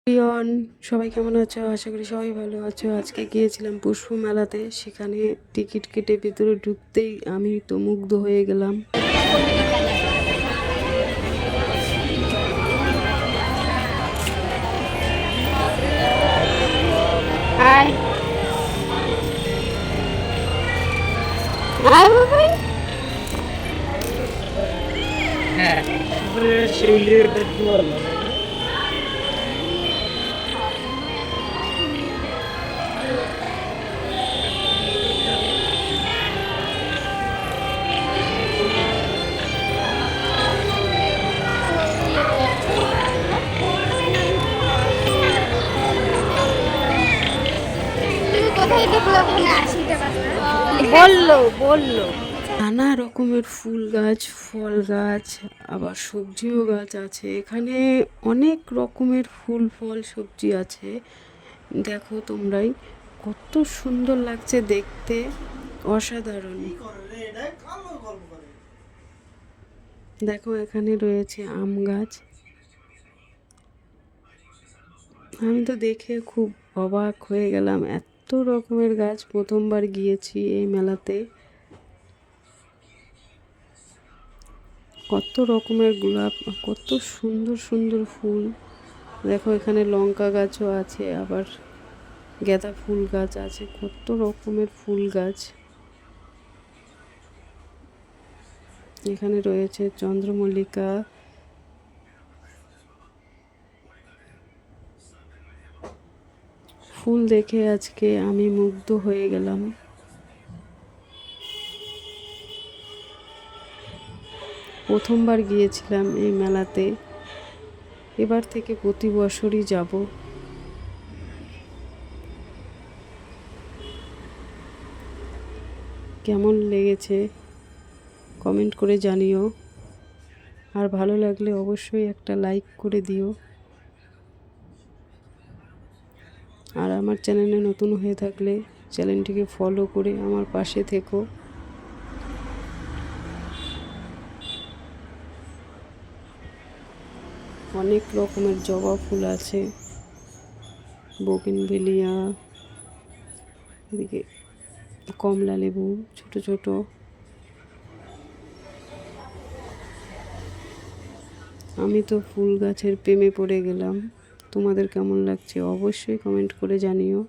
প্রিয়ন, সবাই কেমন আছো? আশা করি সবাই ভালো আছো। আজকে গিয়েছিলাম পুষ্প মেলাতে, সেখানে টিকিট কেটে ভিতরে ঢুকতেই আমি তো মুগ্ধ হয়ে গেলাম। আয় আয় বাবাই। হ্যাঁ, শিউলিটা কি বললো? তুমি কোথায় দেখলো ওখানে 80 টাকা? বললো নানা রকমের ফুল গাছ, ফল গাছ, আবার সবজিও গাছ আছে এখানে। অনেক রকমের ফুল ফল সবজি আছে। দেখো তোমরাই, কত সুন্দর লাগছে দেখতে, অসাধারণ। দেখো এখানে রয়েছে আম গাছ। আমি তো দেখে খুব অবাক হয়ে গেলাম, এত রকমের গাছ। প্রথমবার গিয়েছি এই মেলাতে। কত রকমের গোলাপ, কত সুন্দর সুন্দর ফুল। দেখো এখানে লঙ্কা গাছও আছে, আবার গাঁদা ফুল গাছ আছে, কত রকমের ফুল গাছ। এখানে রয়েছে চন্দ্রমল্লিকা। ফুল দেখে আজকে আমি মুগ্ধ হয়ে গেলাম। প্রথমবার গিয়েছিলাম এই মেলাতে, এবার থেকে প্রতি বছরই যাব। কেমন লেগেছে কমেন্ট করে জানিও, আর ভালো লাগলে অবশ্যই একটা লাইক করে দিও। আর আমার চ্যানেলে নতুন হয়ে থাকলে চ্যানেলটিকে ফলো করে আমার পাশে থেকো। অনেক রকমের জবা ফুল আছে, বোগেনভেলিয়া, এদিকে কমলা লেবু ছোট ছোট। আমি তো ফুল গাছের প্রেমে পড়ে গেলাম। তোমাদের কেমন লাগছে অবশ্যই কমেন্ট করে জানিও।